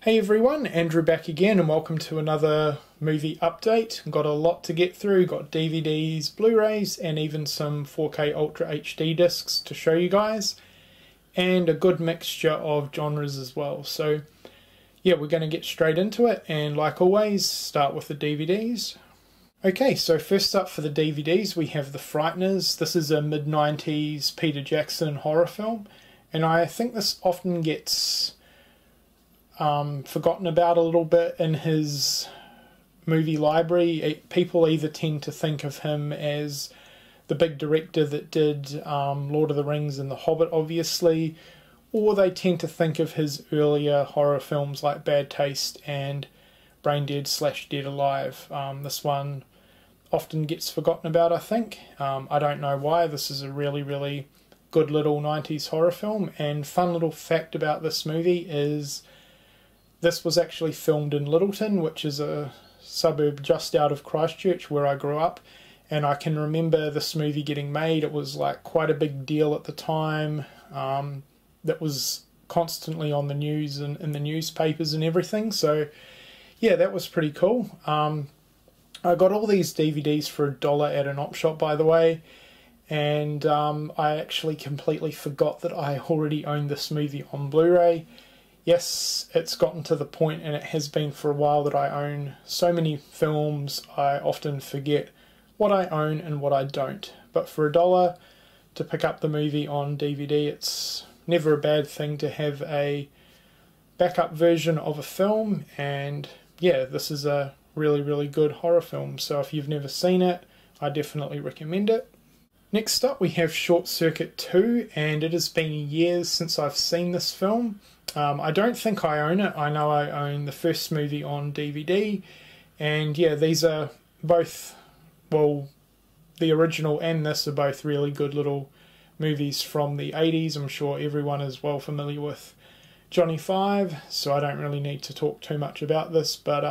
Hey everyone, Andrew back again and welcome to another movie update. Got a lot to get through, got DVDs, Blu-rays and even some 4K Ultra HD discs to show you guys. And a good mixture of genres as well. So yeah, we're going to get straight into it and like always, start with the DVDs. Okay, so first up for the DVDs we have The Frighters. This is a mid-90s Peter Jackson horror film. And I think this often gets forgotten about a little bit in his movie library. People either tend to think of him as the big director that did Lord of the Rings and The Hobbit, obviously, or they tend to think of his earlier horror films like Bad Taste and Brain Dead / Dead Alive. This one often gets forgotten about, I think. I don't know why. This is a really good little 90s horror film, and fun little fact about this movie is this was actually filmed in Littleton, which is a suburb just out of Christchurch where I grew up, and I can remember this movie getting made. It was like quite a big deal at the time. That was constantly on the news and in the newspapers and everything, so yeah, that was pretty cool. I got all these DVDs for $1 at an op shop, by the way, and I actually completely forgot that I already owned this movie on Blu-ray. Yes, it's gotten to the point, and it has been for a while, that I own so many films I often forget what I own and what I don't. But for $1 to pick up the movie on DVD, it's never a bad thing to have a backup version of a film, and yeah, this is a really good horror film, so if you've never seen it, I definitely recommend it. Next up we have Short Circuit 2, and it has been years since I've seen this film. I don't think I own it. I know I own the first movie on DVD, and yeah, these are both, well, the original and this are both really good little movies from the 80s. I'm sure everyone is well familiar with Johnny Five, so I don't really need to talk too much about this, but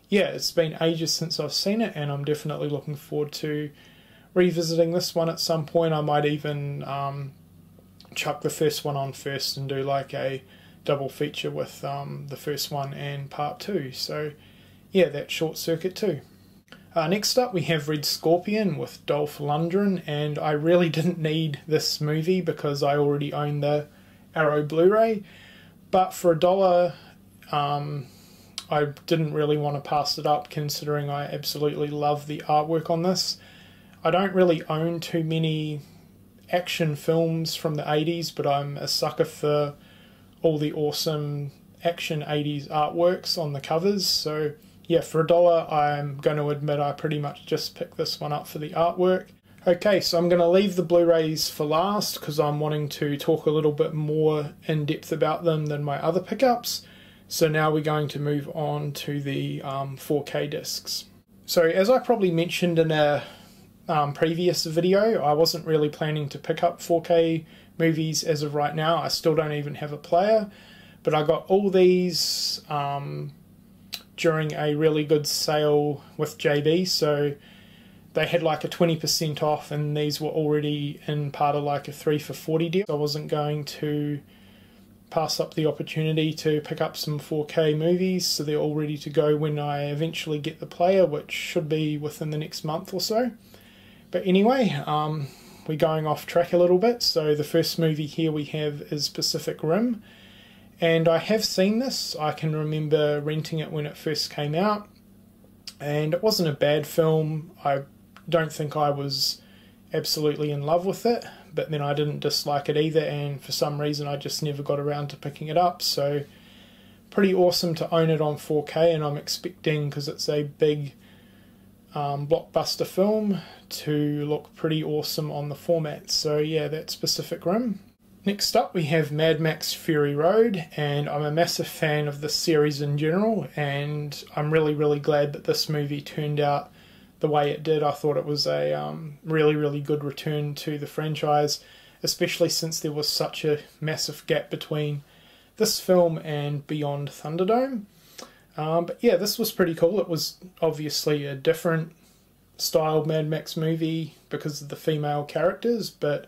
yeah, it's been ages since I've seen it, and I'm definitely looking forward to revisiting this one at some point. I might even chuck the first one on first and do like a double feature with the first one and part 2. So yeah, that's Short Circuit 2. Next up we have Red Scorpion with Dolph Lundgren, and I really didn't need this movie because I already own the Arrow Blu-ray, but for $1 I didn't really want to pass it up, considering I absolutely love the artwork on this. I don't really own too many action films from the 80s, but I'm a sucker for all the awesome action 80s artworks on the covers. So yeah, for $1 I'm going to admit I pretty much just picked this one up for the artwork. Okay, so I'm going to leave the Blu-rays for last because I'm wanting to talk a little bit more in depth about them than my other pickups. So now we're going to move on to the 4K discs. So as I probably mentioned in a previous video, I wasn't really planning to pick up 4K movies as of right now. I still don't even have a player, but I got all these during a really good sale with JB, so they had like a 20% off, and these were already in part of like a 3 for $40 deal. I wasn't going to pass up the opportunity to pick up some 4K movies, so they're all ready to go when I eventually get the player, which should be within the next month or so. But anyway, we're going off track a little bit. So the first movie here we have is Pacific Rim, and I have seen this. I can remember renting it when it first came out, and it wasn't a bad film. I don't think I was absolutely in love with it, but then I didn't dislike it either, and for some reason I just never got around to picking it up. So pretty awesome to own it on 4K, and I'm expecting, because it's a big blockbuster film, to look pretty awesome on the format. So yeah, that's Pacific Rim. Next up we have Mad Max Fury Road, and I'm a massive fan of this series in general, and I'm really glad that this movie turned out the way it did. I thought it was a really good return to the franchise, especially since there was such a massive gap between this film and Beyond Thunderdome. But yeah, this was pretty cool. It was obviously a different style Mad Max movie because of the female characters, but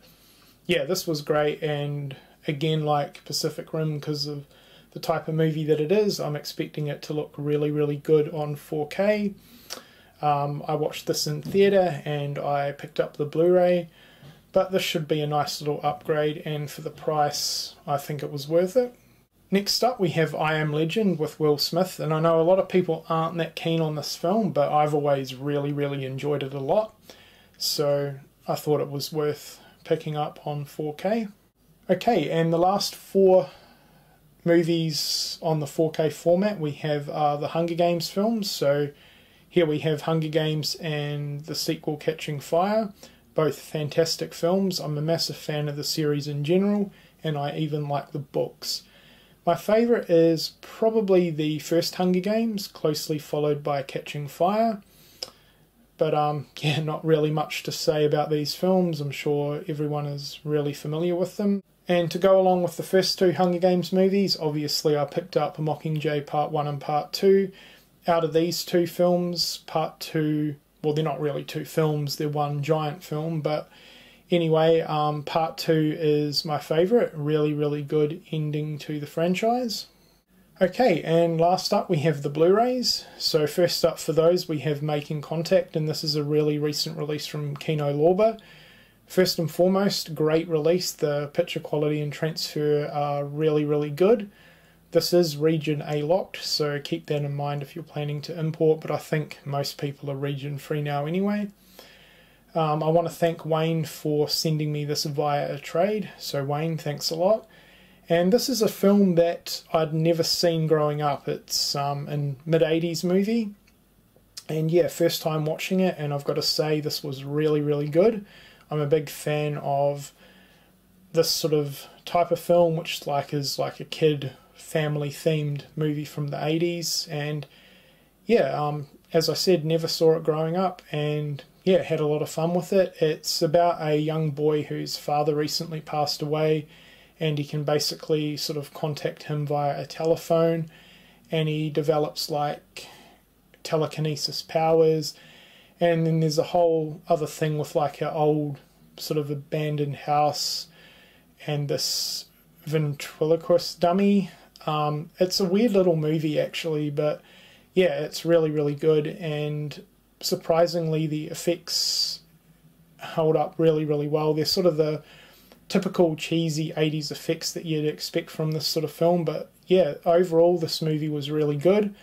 yeah, this was great, and again, like Pacific Rim, because of the type of movie that it is, I'm expecting it to look really, really good on 4K. I watched this in theatre and I picked up the Blu-ray, but this should be a nice little upgrade, and for the price I think it was worth it. Next up we have I Am Legend with Will Smith, and I know a lot of people aren't that keen on this film, but I've always really, really enjoyed it a lot, so I thought it was worth picking up on 4K. Okay, and the last 4 movies on the 4K format we have the Hunger Games films. So here we have Hunger Games and the sequel Catching Fire, both fantastic films. I'm a massive fan of the series in general, and I even like the books. My favourite is probably the first Hunger Games, closely followed by Catching Fire. But yeah, not really much to say about these films. I'm sure everyone is really familiar with them. And to go along with the first 2 Hunger Games movies, obviously I picked up Mockingjay Part 1 and Part 2. Out of these 2 films, Part 2, well, they're not really 2 films, they're one giant film, but anyway, Part 2 is my favourite. Really, really good ending to the franchise. Okay, and last up we have the Blu-rays. So first up for those we have Making Contact, and this is a really recent release from Kino Lorber. First and foremost, great release. The picture quality and transfer are really, really good. This is region A locked, so keep that in mind if you're planning to import, but I think most people are region free now anyway. I want to thank Wayne for sending me this via a trade, so Wayne, thanks a lot. And this is a film that I'd never seen growing up. It's a mid-80s movie, and yeah, first time watching it, and I've got to say this was really, really good. I'm a big fan of this sort of type of film, which is like a kid family themed movie from the 80s, and yeah, as I said, never saw it growing up, and yeah, had a lot of fun with it. It's about a young boy whose father recently passed away, and he can basically sort of contact him via a telephone, and he develops like telekinesis powers. And then there's a whole other thing with like an old sort of abandoned house and this ventriloquist dummy. It's a weird little movie actually, but yeah, it's really, really good, and surprisingly the effects hold up really, really well. They're sort of the typical cheesy 80s effects that you'd expect from this sort of film, but yeah, overall this movie was really good.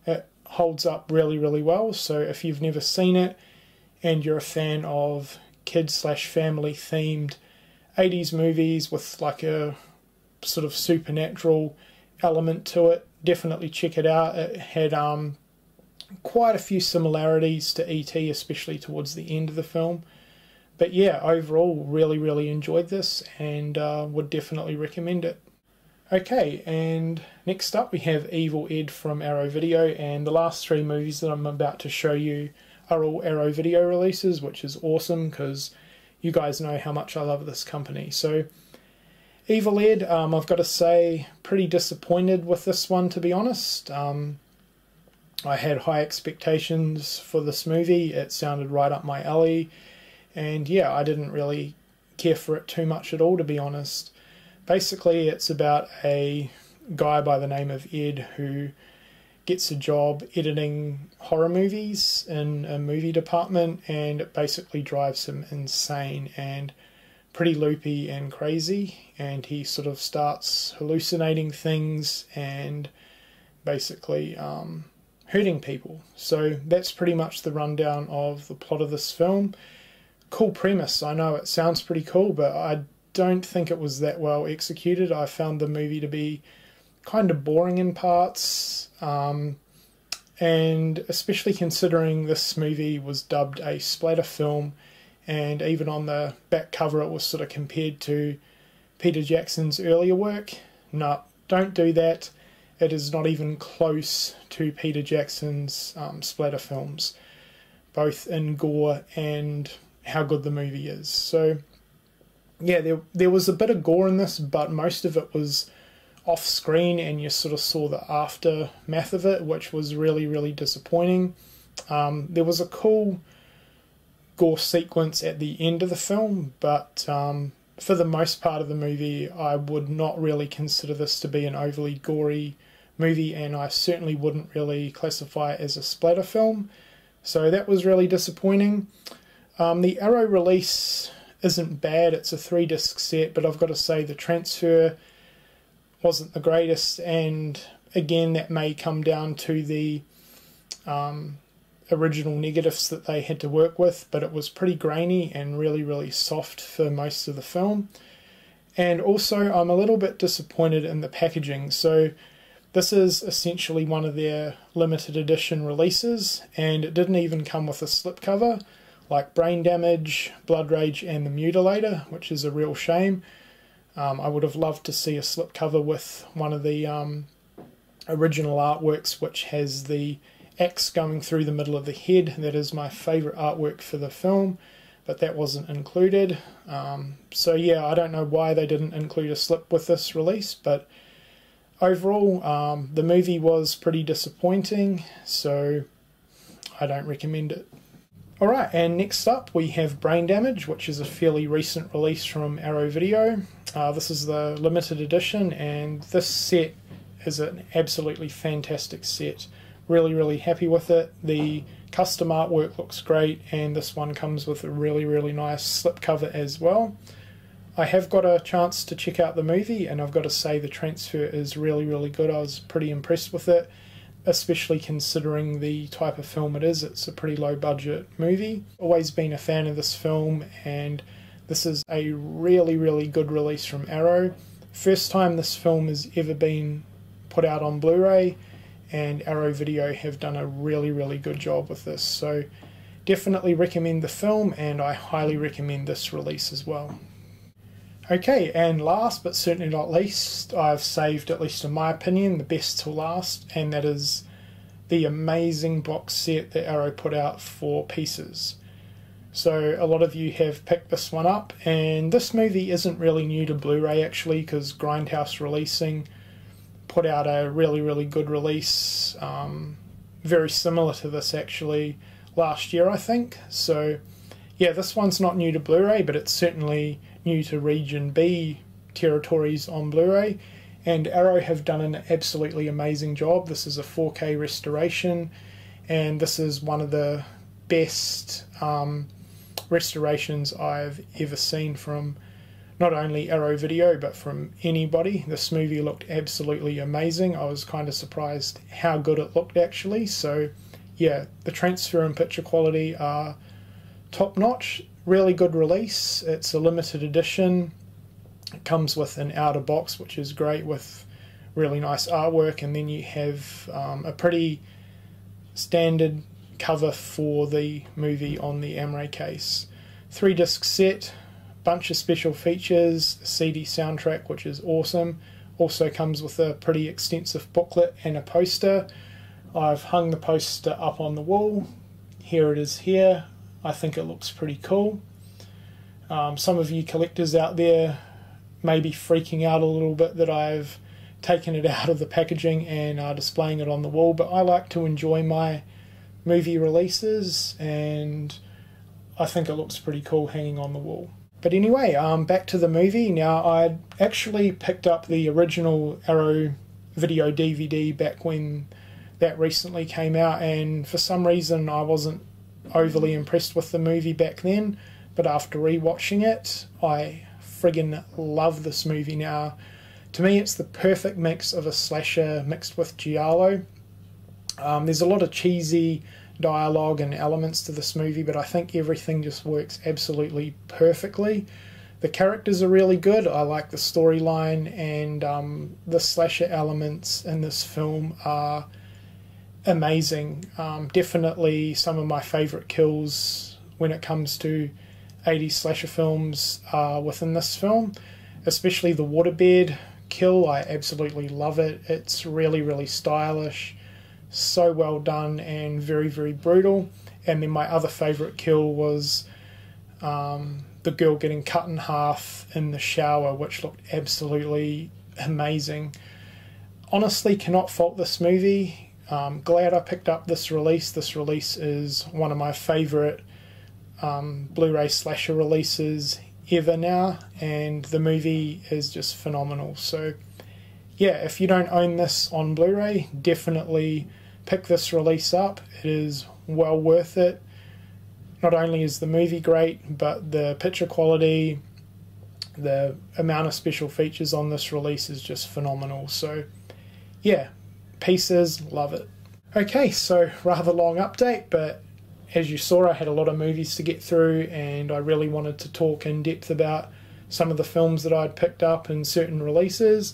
It holds up really, really well, so if you've never seen it and you're a fan of kid/family themed 80s movies with like a sort of supernatural element to it, definitely check it out. It had quite a few similarities to E.T., especially towards the end of the film. But yeah, overall, really, really enjoyed this, and would definitely recommend it. Okay, and next up we have Evil Ed from Arrow Video, and the last 3 movies that I'm about to show you are all Arrow Video releases, which is awesome because you guys know how much I love this company. So Evil Ed, I've got to say, pretty disappointed with this one, to be honest. I had high expectations for this movie. It sounded right up my alley, and yeah, I didn't really care for it too much at all, to be honest. Basically, it's about a guy by the name of Ed who gets a job editing horror movies in a movie department, and it basically drives him insane and pretty loopy and crazy, and he sort of starts hallucinating things and basically hurting people. So that's pretty much the rundown of the plot of this film. Cool premise, I know it sounds pretty cool, but I don't think it was that well executed. I found the movie to be kind of boring in parts, and especially considering this movie was dubbed a splatter film, and even on the back cover it was sort of compared to Peter Jackson's earlier work. No, don't do that. It is not even close to Peter Jackson's splatter films, both in gore and how good the movie is. So yeah, there was a bit of gore in this, but most of it was off screen, and you sort of saw the aftermath of it, which was really, really disappointing. There was a cool gore sequence at the end of the film, but for the most part of the movie, I would not really consider this to be an overly gory movie, and I certainly wouldn't really classify it as a splatter film. So that was really disappointing. The Arrow release isn't bad. It's a 3-disc set, but I've got to say the transfer wasn't the greatest, and again that may come down to the original negatives that they had to work with, but it was pretty grainy and really soft for most of the film. And also I'm a little bit disappointed in the packaging. So this is essentially one of their limited edition releases, and it didn't even come with a slipcover like Brain Damage, Blood Rage and The Mutilator, which is a real shame. I would have loved to see a slipcover with one of the original artworks, which has the axe going through the middle of the head. That is my favourite artwork for the film, but that wasn't included. So yeah, I don't know why they didn't include a slip with this release, but overall the movie was pretty disappointing, so I don't recommend it. Alright, and next up we have Brain Damage, which is a fairly recent release from Arrow Video. This is the limited edition, and this set is an absolutely fantastic set. Really happy with it. The custom artwork looks great, and this one comes with a really nice slipcover as well. I have got a chance to check out the movie, and I've got to say the transfer is really good. I was pretty impressed with it, especially considering the type of film it is. It's a pretty low budget movie. Always been a fan of this film, and this is a really good release from Arrow. First time this film has ever been put out on Blu-ray, and Arrow Video have done a really good job with this. So definitely recommend the film, and I highly recommend this release as well. Okay, and last but certainly not least, I've saved, at least in my opinion, the best till last, and that is the amazing box set that Arrow put out for Pieces. So a lot of you have picked this one up, and this movie isn't really new to Blu-ray actually, because Grindhouse Releasing put out a really good release, very similar to this actually, last year I think. So yeah, this one's not new to Blu-ray, but it's certainly new to Region B territories on Blu-ray, and Arrow have done an absolutely amazing job. This is a 4K restoration, and this is one of the best restorations I've ever seen from not only Arrow Video but from anybody. This movie looked absolutely amazing. I was kind of surprised how good it looked actually. So yeah, the transfer and picture quality are top notch. Really good release. It's a limited edition. It comes with an outer box, which is great, with really nice artwork, and then you have a pretty standard cover for the movie on the Amray case. 3-disc set, bunch of special features, a CD soundtrack which is awesome. Also comes with a pretty extensive booklet and a poster. I've hung the poster up on the wall. Here it is here. I think it looks pretty cool. Some of you collectors out there may be freaking out a little bit that I've taken it out of the packaging and are displaying it on the wall, but I like to enjoy my movie releases, and I think it looks pretty cool hanging on the wall. But anyway, back to the movie. Now, I'd actually picked up the original Arrow Video DVD back when that recently came out, and for some reason I wasn't overly impressed with the movie back then, but after rewatching it, I friggin' love this movie now. To me, it's the perfect mix of a slasher mixed with giallo. There's a lot of cheesy dialogue and elements to this movie, but I think everything just works absolutely perfectly. The characters are really good. I like the storyline, and the slasher elements in this film are amazing. Definitely some of my favourite kills when it comes to 80s slasher films are within this film, especially the waterbed kill. I absolutely love it. It's really stylish, so well done, and very brutal. And then my other favourite kill was the girl getting cut in half in the shower, which looked absolutely amazing. Honestly, cannot fault this movie. Glad I picked up this release. This release is one of my favourite Blu-ray slasher releases ever now, and the movie is just phenomenal. So yeah, if you don't own this on Blu-ray, definitely pick this release up. It is well worth it. Not only is the movie great, but the picture quality, the amount of special features on this release is just phenomenal. So yeah, pieces, love it. Okay, so rather long update, but as you saw, I had a lot of movies to get through, and I really wanted to talk in depth about some of the films that I'd picked up and certain releases.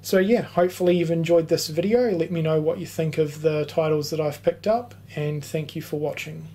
So yeah, hopefully you've enjoyed this video. Let me know what you think of the titles that I've picked up, and thank you for watching.